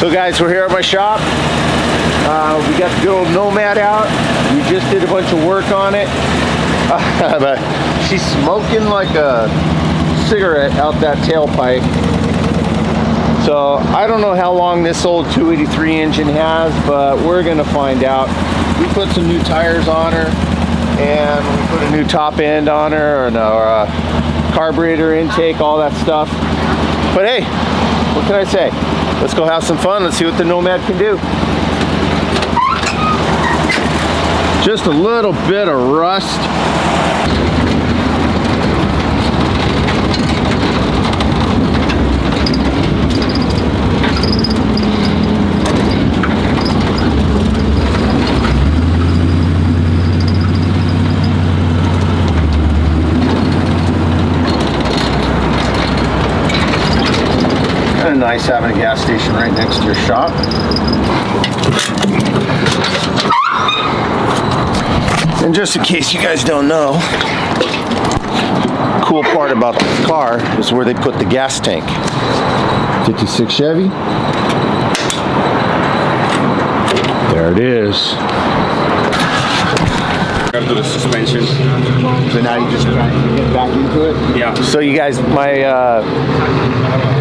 So guys, we're here at my shop. We got the good old Nomad out. We just did a bunch of work on it. But she's smoking like a cigarette out that tailpipe. So I don't know how long this old 283 engine has, but we're gonna find out. We put some new tires on her, and we put a new top end on her, and our carburetor intake, all that stuff. But hey, what can I say? Let's go have some fun. Let's see what the Nomad can do. Just a little bit of rust. Kind of nice having a gas station right next to your shop. And just in case you guys don't know, the cool part about this car is where they put the gas tank. 56 Chevy. There it is. To the suspension. So now you just try to get back into it? Yeah. So you guys, my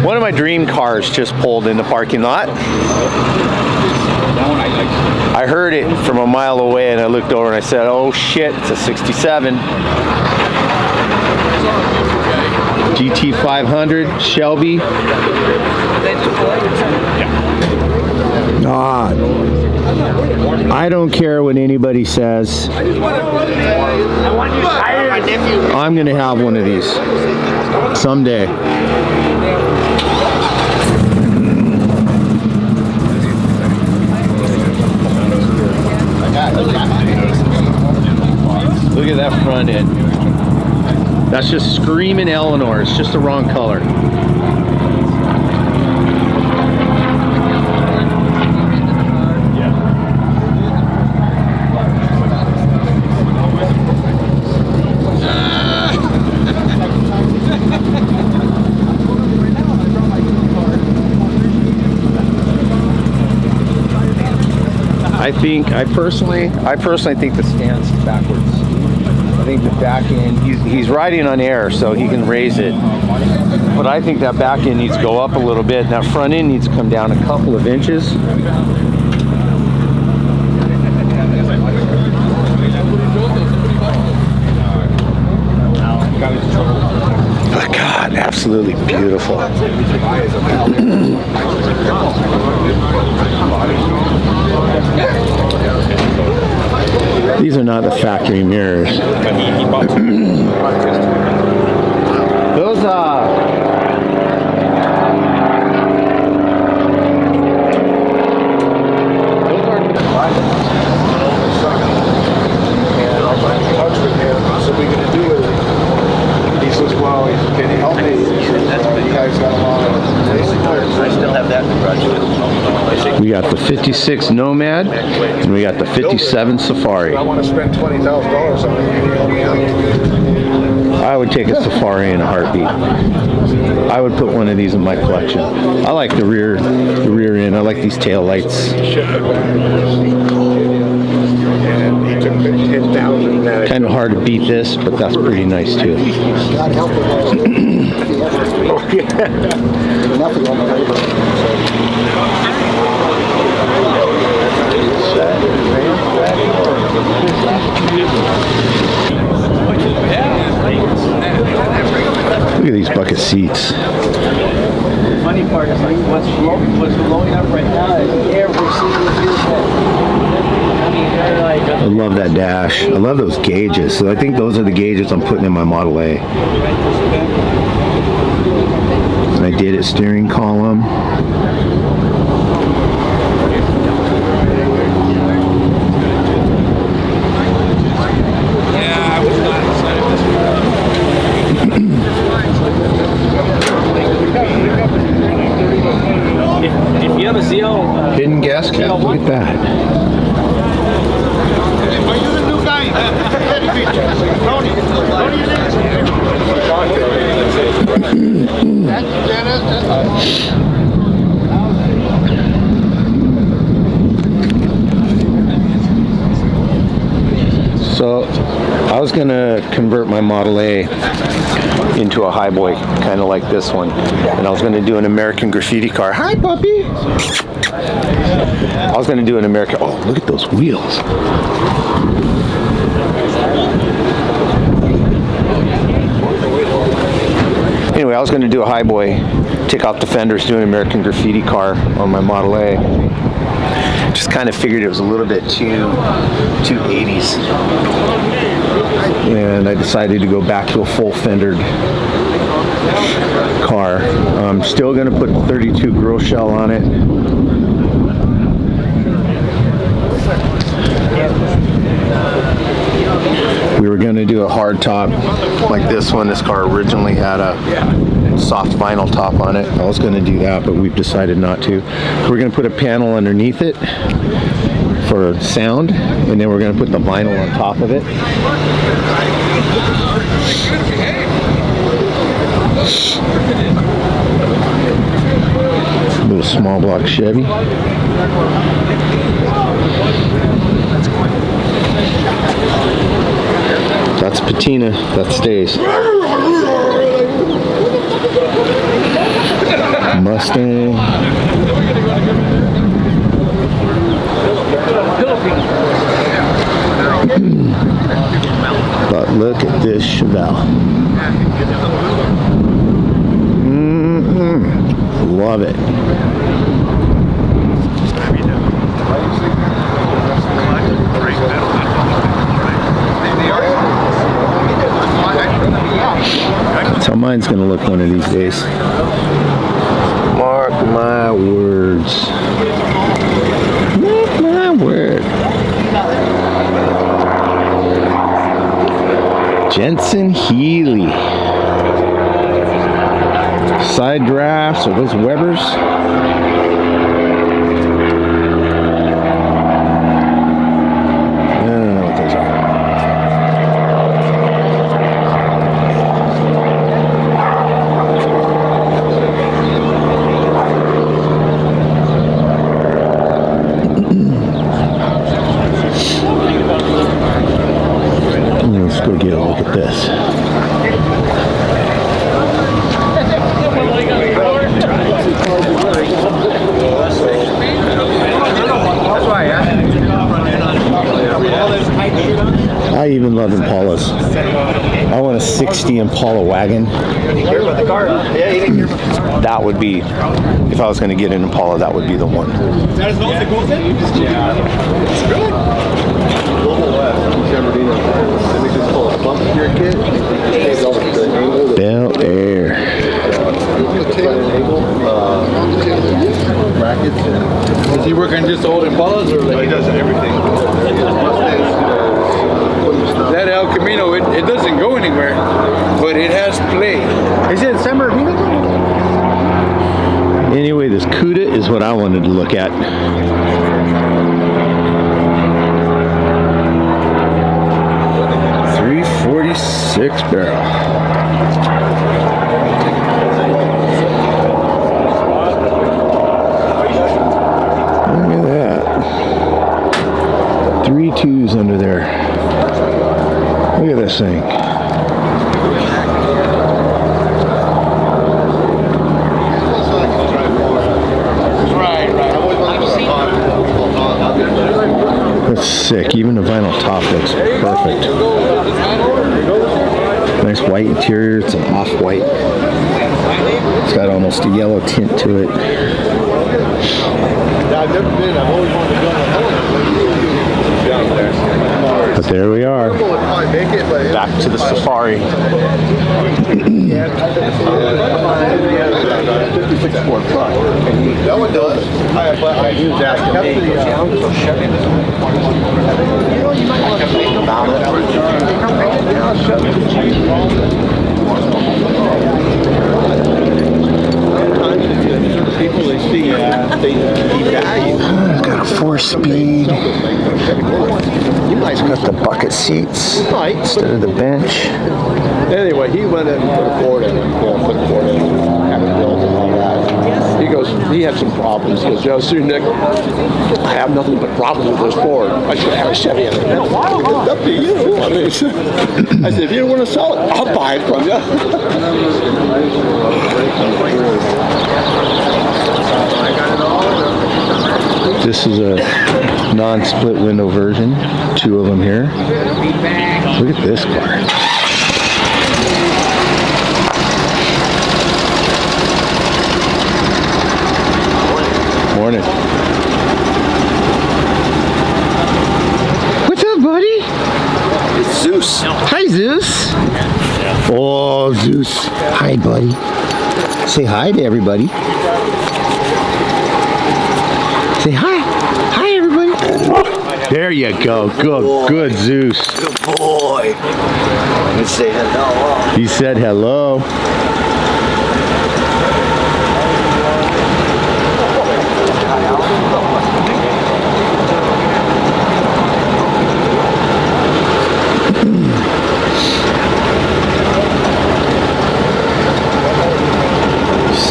one of my dream cars just pulled in the parking lot. I heard it from a mile away and I looked over and I said, oh shit, it's a 67. GT 500 Shelby. God. I don't care what anybody says. I'm gonna have one of these someday. Look at that front end. That's just screaming Eleanor. It's just the wrong color. I personally think the stand's backwards. I think the back end, he's riding on air, so he can raise it. But I think that back end needs to go up a little bit, and that front end needs to come down a couple of inches. But God, absolutely beautiful. These are not the factory mirrors. Those So we're gonna do it. He says, well, can you help me? You guys got a lot of I still have that we got the 56 Nomad and we got the 57 Safari. I want to spend $20,000 on it. Can you help me out? I would take a Safari in a heartbeat. I would put one of these in my collection. I like the rear end. I like these tail lights. And he took 10,000. Kind of hard to beat this, but that's pretty nice too. God help him. Nothing on the labor. Look at these bucket seats. The funny part is like what's blowing up right now is every single I love that dash. I love those gauges. So I think those are the gauges I'm putting in my Model A. And I did it steering column. If you have a ZL Hidden gas cap. Look at that. Are you the new guy? So I was gonna convert my Model A into a highboy, kind of like this one, and I was gonna do an American Graffiti car. Hi, puppy. I was gonna do an American. Oh, look at those wheels. Anyway, I was going to do a highboy, take off the fenders, do an American Graffiti car on my Model A. Just kind of figured it was a little bit too 80s. And I decided to go back to a full fendered car. I'm still going to put the 32 grill shell on it. We were going to do a hard top like this one. This car originally had a soft vinyl top on it. I was going to do that, but we've decided not to. We're going to put a panel underneath it for sound, and then we're going to put the vinyl on top of it. A little small block Chevy. That's patina, that stays. Mustang. But look at this Chevelle. Love it. That's how mine's gonna look one of these days. Mark my words. Mark my word. Jensen Healy. Side drafts, are those Webers? Let's go get a look at this. I even love Impalas. I want a 60 Impala wagon. That would be, if I was going to get an Impala, that would be the one. Bel Air. Is he working just old Impalas or? He does everything. That El Camino, it doesn't go anywhere, but it has play. Is it San Bernardino? Anyway, this CUDA is what I wanted to look at. .346 barrel. Look at that. 3 2s under there. Look at this thing. That's sick. Even the vinyl top looks perfect. Nice white interior. It's an off-white. It's got almost a yellow tint to it. I've never been. I've always wanted to go down there. But there we are. Back to the safari. That one does. I use that. People they see, they value. It's got a 4-speed. It's got the bucket seats instead of the bench. Anyway, he went in and put a cord in it. Put a cord in it. Have it built and all that. He goes, he had some problems. He goes, Joe, see, Nick, I have nothing but problems with this Ford. I should have a Chevy. I said, it's up to you. I mean, I said, if you don't want to sell it, I'll buy it from you. This is a non-split window version. 2 of them here. Look at this car. Morning. What's up, buddy? It's Zeus. Hi, Zeus. Oh, Zeus. Hi, buddy. Say hi to everybody. Say hi. Hi, everybody. There you go. Good, Zeus. Good boy. Let me say hello. He said hello.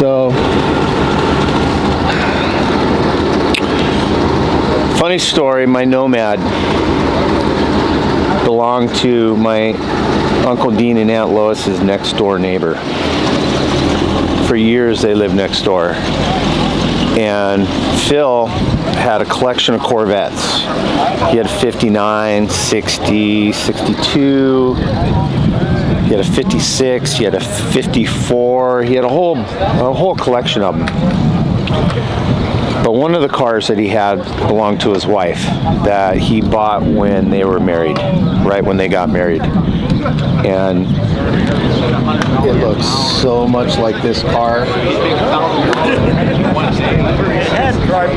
So, funny story, my Nomad belonged to my Uncle Dean and Aunt Lois's next door neighbor. For years they lived next door. And Phil had a collection of Corvettes. He had 59, 60, 62. He had a 56, he had a 54, he had a whole collection of them. But one of the cars that he had belonged to his wife that he bought when they were married, right when they got married. And it looks so much like this car.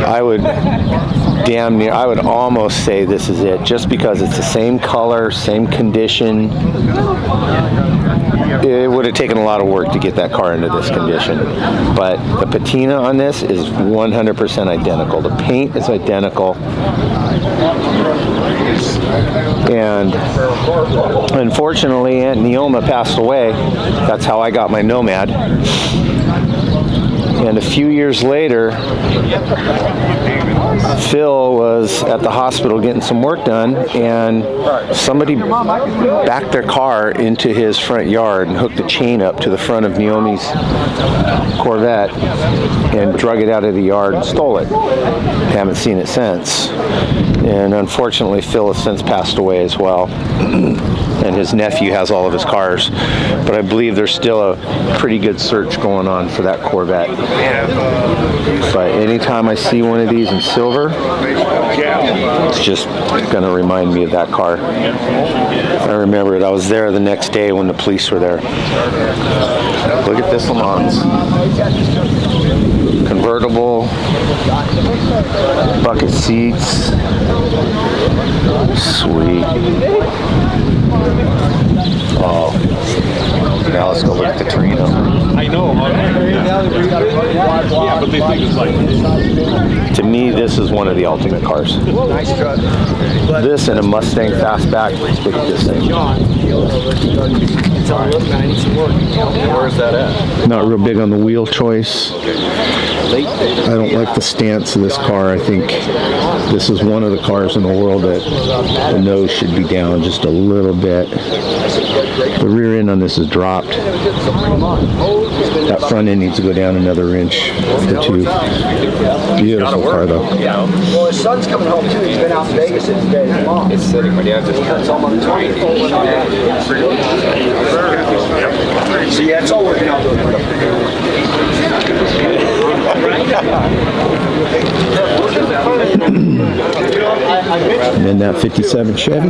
I would almost say this is it, just because it's the same color, same condition. It would have taken a lot of work to get that car into this condition. But the patina on this is 100% identical. The paint is identical. And unfortunately, Aunt Neoma passed away. That's how I got my Nomad. And a few years later, Phil was at the hospital getting some work done, and somebody backed their car into his front yard and hooked a chain up to the front of Naomi's Corvette and drug it out of the yard and stole it. Haven't seen it since. And unfortunately, Phil has since passed away as well. And his nephew has all of his cars. But I believe there's still a pretty good search going on for that Corvette. But anytime I see one of these in silver, it's just going to remind me of that car. I remember it. I was there the next day when the police were there. Look at this Le Mans. Convertible, bucket seats. Sweet. Oh, now let's go look at the Torino. I know. Yeah, but they think it's like. To me, this is one of the ultimate cars. Nice truck. This and a Mustang Fastback. Look at this thing. Where's that at? Not real big on the wheel choice. I don't like the stance of this car. I think this is one of the cars in the world that the nose should be down just a little bit. The rear end on this is dropped. That front end needs to go down another inch or two. Beautiful car though. Well, his son's coming home too. He's been out in Vegas since day long. It's sitting, but yeah, just So yeah, it's all working out. And then that 57 Chevy.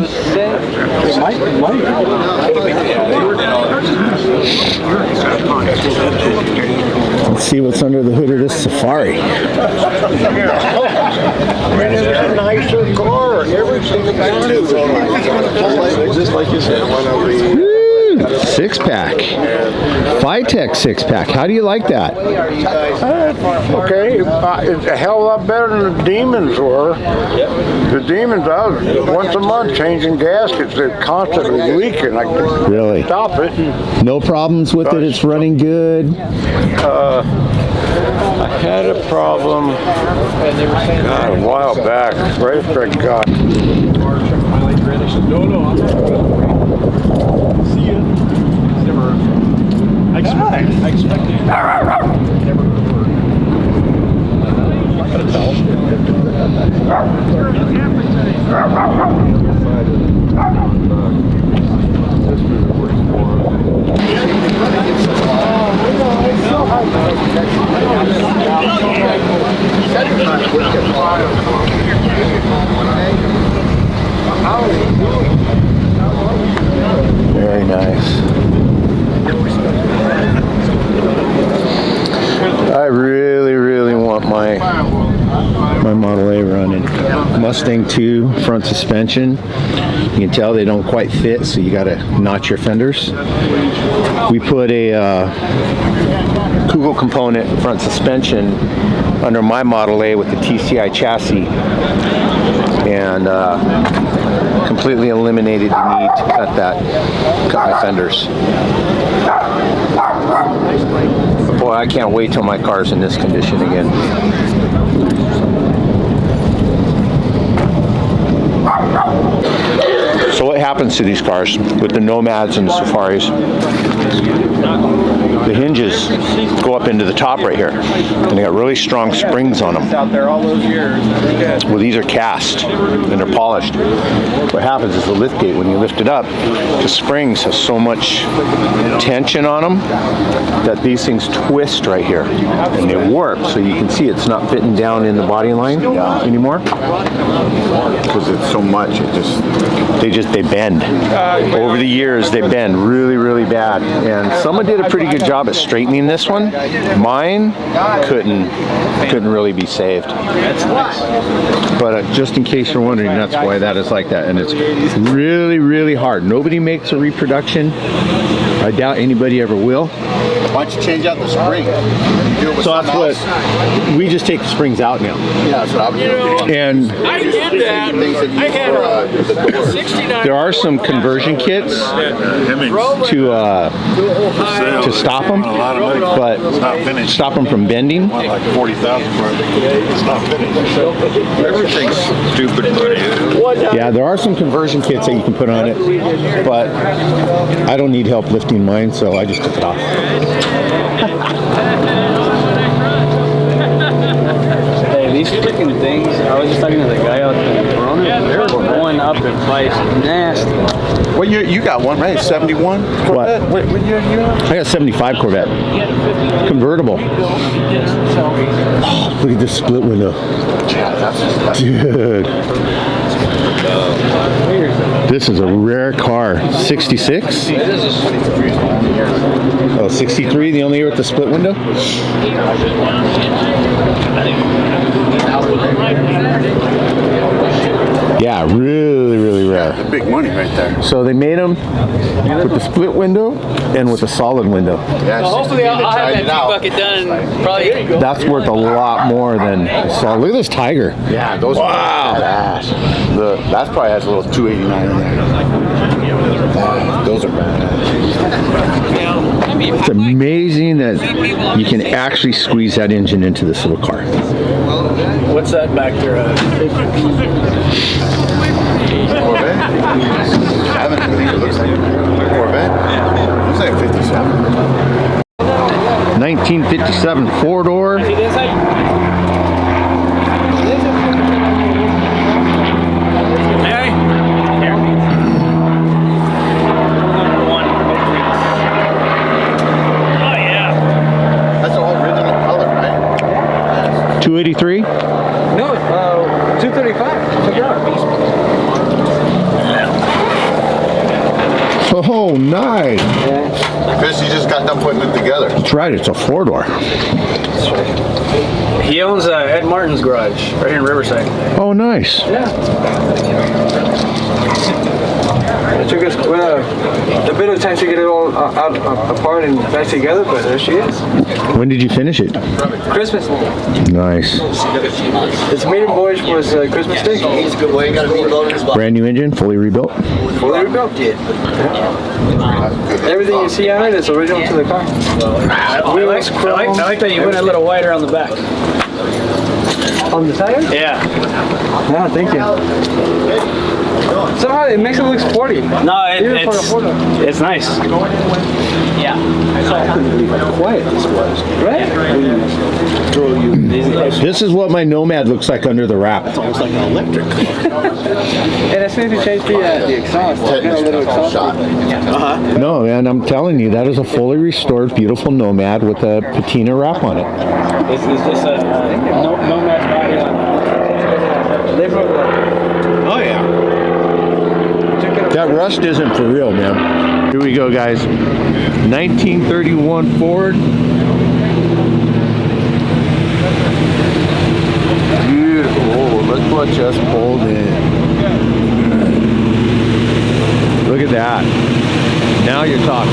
Let's see what's under the hood of this Safari. It's a nicer car and everything about it. Just like you said, one of the Six pack. Phytech six pack. How do you like that? Okay, it's a hell of a lot better than the Demons were. The Demons, I was once a month changing gaskets. They're constantly leaking. I couldn't Really? stop it. No problems with it. It's running good. I had a problem, God, a while back, right after I got. No, I'm not. See ya. It's never. I expected. Never heard. I gotta tell. Very nice. I really want my Model A running. Mustang 2 front suspension. You can tell they don't quite fit, so you got to notch your fenders. We put a Kugel component front suspension under my Model A with the TCI chassis, and completely eliminated the need to cut my fenders. But boy, I can't wait till my car's in this condition again. So what happens to these cars with the Nomads and the Safaris? The hinges go up into the top right here, and they got really strong springs on them. Out there all those years. Well, these are cast and they're polished. What happens is the lift gate, when you lift it up, the springs have so much tension on them that these things twist right here and they warp. So you can see it's not fitting down in the body line anymore because it's so much. They bend. Over the years, they bend really bad. And someone did a pretty good job at straightening this one. Mine couldn't really be saved. But just in case you're wondering, that's why that is like that. And it's really hard. Nobody makes a reproduction. I doubt anybody ever will. Why don't you change out the spring? So that's what we just take the springs out now. Yeah, that's what I was doing. And I did that. I had a 69. there are some conversion kits to stop them, but stop them from bending. Like 40,000 for it. It's not finished. Everything's stupid money. Yeah, there are some conversion kits that you can put on it, but I don't need help lifting mine, so I just took it off. Hey, these freaking things, I was just talking to the guy out there in Corona, they're going up in price nasty. What year you got one, right? 71 Corvette? What year you got? I got 75 Corvette. Convertible. Oh, look at this split window. Dude. This is a rare car. 66? Oh, 63, the only year with the split window? Yeah, really rare. Big money right there. So they made them with the split window and with a solid window. Yeah, Hopefully I'll have that bucket done probably. That's worth a lot more than solid. Look at this Tiger. Yeah, those are badass. That probably has a little 289 in there. Those are badass. It's amazing that you can actually squeeze that engine into this little car. What's that back there? Corvette? I think it looks like a Corvette. Looks like a 57. 1957 four-door. That's all original color, right? 283. No, 235. Check it out. Oh, nice. Chris, you just got done putting it together. That's right, it's a four-door. He owns Ed Martin's garage right here in Riverside. Oh, nice. Yeah. It took us a bit of time to get it all apart and back together, but there she is. When did you finish it? Christmas. Nice. Its maiden voyage was Christmas Day. Brand new engine, fully rebuilt. Fully rebuilt. Everything you see on it is original to the car. I like that you went a little wider on the back. On the tire? Yeah. No, thank you. Somehow it makes it look sporty. No, it's nice. Yeah. Quiet this was, right? This is what my Nomad looks like under the wrap. It's almost like an electric. And as soon as you change the exhaust, it's got a little exhaust. No, man, I'm telling you, that is a fully restored, beautiful Nomad with a patina wrap on it. Is this a Nomad body on? Oh yeah. That rust isn't for real, man. Here we go, guys. 1931 Ford. Beautiful. Look what just pulled in. Look at that. Now you're talking.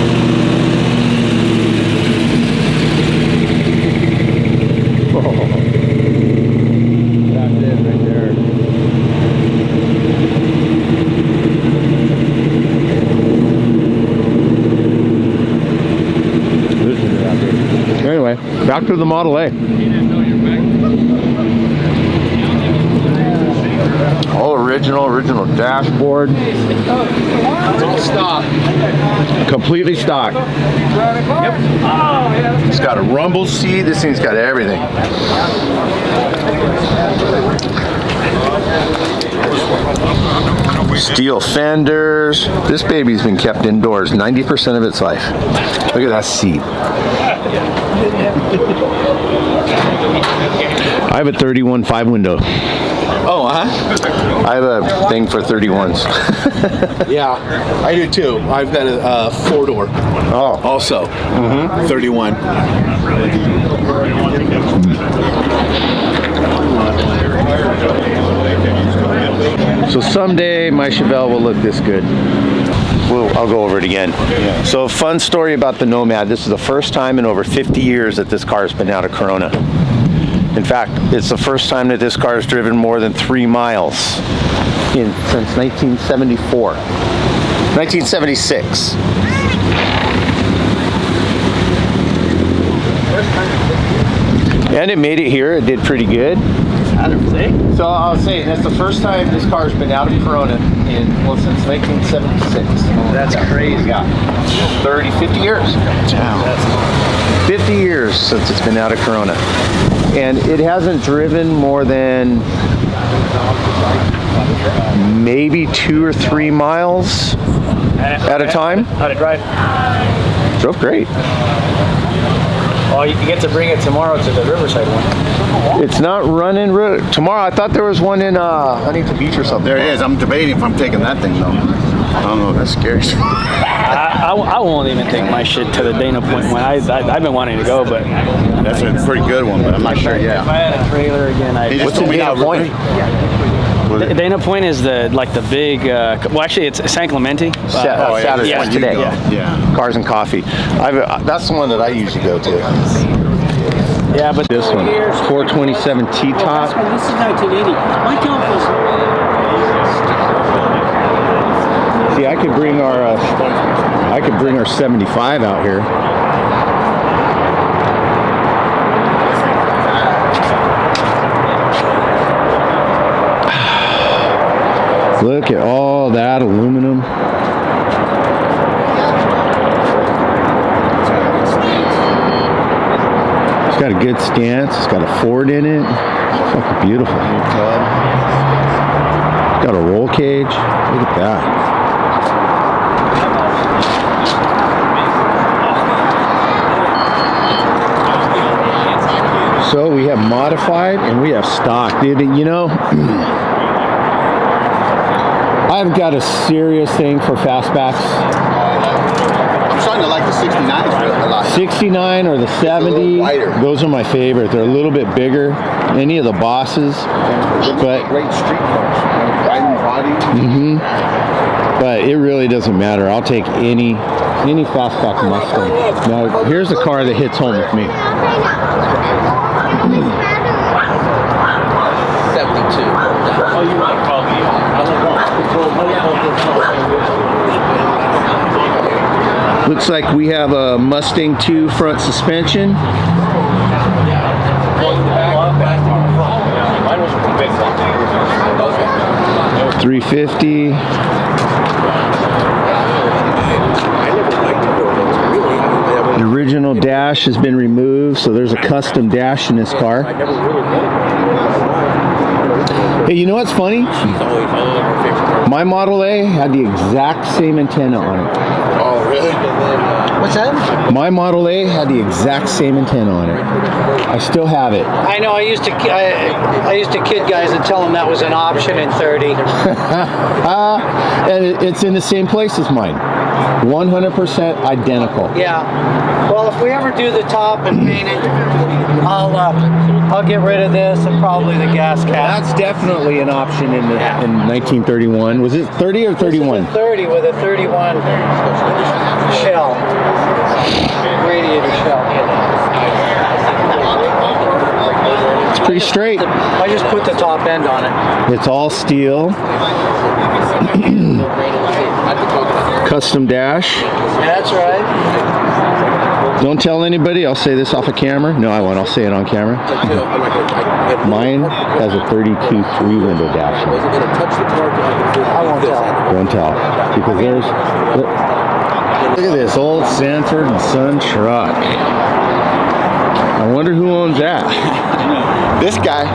Oh. That's it right there. Anyway, back to the Model A. All original dashboard. Stock. Completely stock. Yep. It's got a rumble seat. This thing's got everything. Steel fenders. This baby's been kept indoors 90% of its life. Look at that seat. I have a 31 5-window. Oh, I have a thing for 31s. Yeah, I do too. I've got a 4-door. Oh. Also. 31. So someday my Chevelle will look this good. I'll go over it again. Yeah. So fun story about the Nomad. This is the first time in over 50 years that this car has been out of Corona. In fact, it's the first time that this car has driven more than 3 miles since 1974. 1976. And it made it here. It did pretty good. So I'll say that's the first time this car's been out of Corona since 1976. That's crazy. Yeah. 50 years. Damn. 50 years since it's been out of Corona. And it hasn't driven more than maybe 2 or 3 miles at a time. How'd it drive? Drove great. Oh, you get to bring it tomorrow to the Riverside one. It's not running tomorrow. I thought there was one in Huntington Beach or something. There it is. I'm debating if I'm taking that thing though. I don't know if that's scary. I won't even take my shit to the Dana Point one. I've been wanting to go, but That's a pretty good one, but I'm not sure if yet. I had a trailer again, What's in Dana Point? Dana Point is the big. Well, actually, it's San Clemente. Saturday. yeah, Today. Yeah. Cars and coffee. That's the one that I usually go to. Yeah, but This one, 427 T-top. This is 1980. My count was. See, I could bring our 75 out here. Look at all that aluminum. It's got a good stance. It's got a Ford in it. It's fucking beautiful. It's got a roll cage. Look at that. So we have modified and we have stock. Dude, you know, I've got a serious thing for fastbacks. I'm starting to like the 69s a lot. 69 or the 70, wider. those are my favorite. They're a little bit bigger. Any of the bosses, but Great street cars. Wide body. but it really doesn't matter. I'll take any fastback Mustang. Now, here's a car that hits home with me. 72. Looks like we have a Mustang 2 front suspension. 350. The original dash has been removed, so there's a custom dash in this car. Hey, you know what's funny? My Model A had the exact same antenna on it. Oh, really? What's that? My Model A had the exact same antenna on it. I still have it. I know. I used to kid guys and tell them that was an option in 30. And it's in the same place as mine. 100% identical. Yeah. Well, if we ever do the top and paint it, I'll get rid of this and probably the gas cap. That's definitely an option in 1931. Was it 30 or 31? 30 with a 31 shell, radiator shell. It's pretty straight. I just put the top end on it. It's all steel. Custom dash. That's right. Don't tell anybody. I'll say this off of camera. No, I won't. I'll say it on camera. Mine has a 32 three-window dash. I won't tell. Don't tell. Because there's... Look at this old Sanford and Son truck. I wonder who owns that. This guy.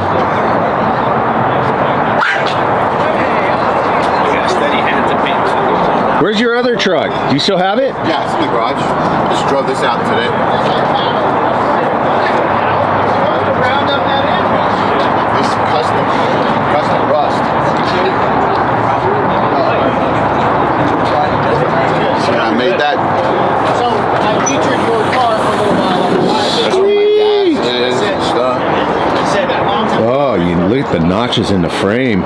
Where's your other truck? Do you still have it? Yeah, it's in the garage. Just drove this out today. This is custom rust. So I made that. So I featured your car for a little while. That's where my gas is and stuff. Oh, you look at the notches in the frame.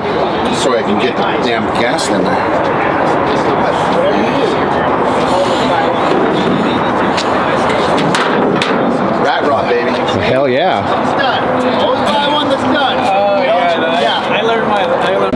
So I can get the damn gas in there. Rat rod, baby. Hell yeah. It's done. Always buy one that's done. Oh yeah, I learned my.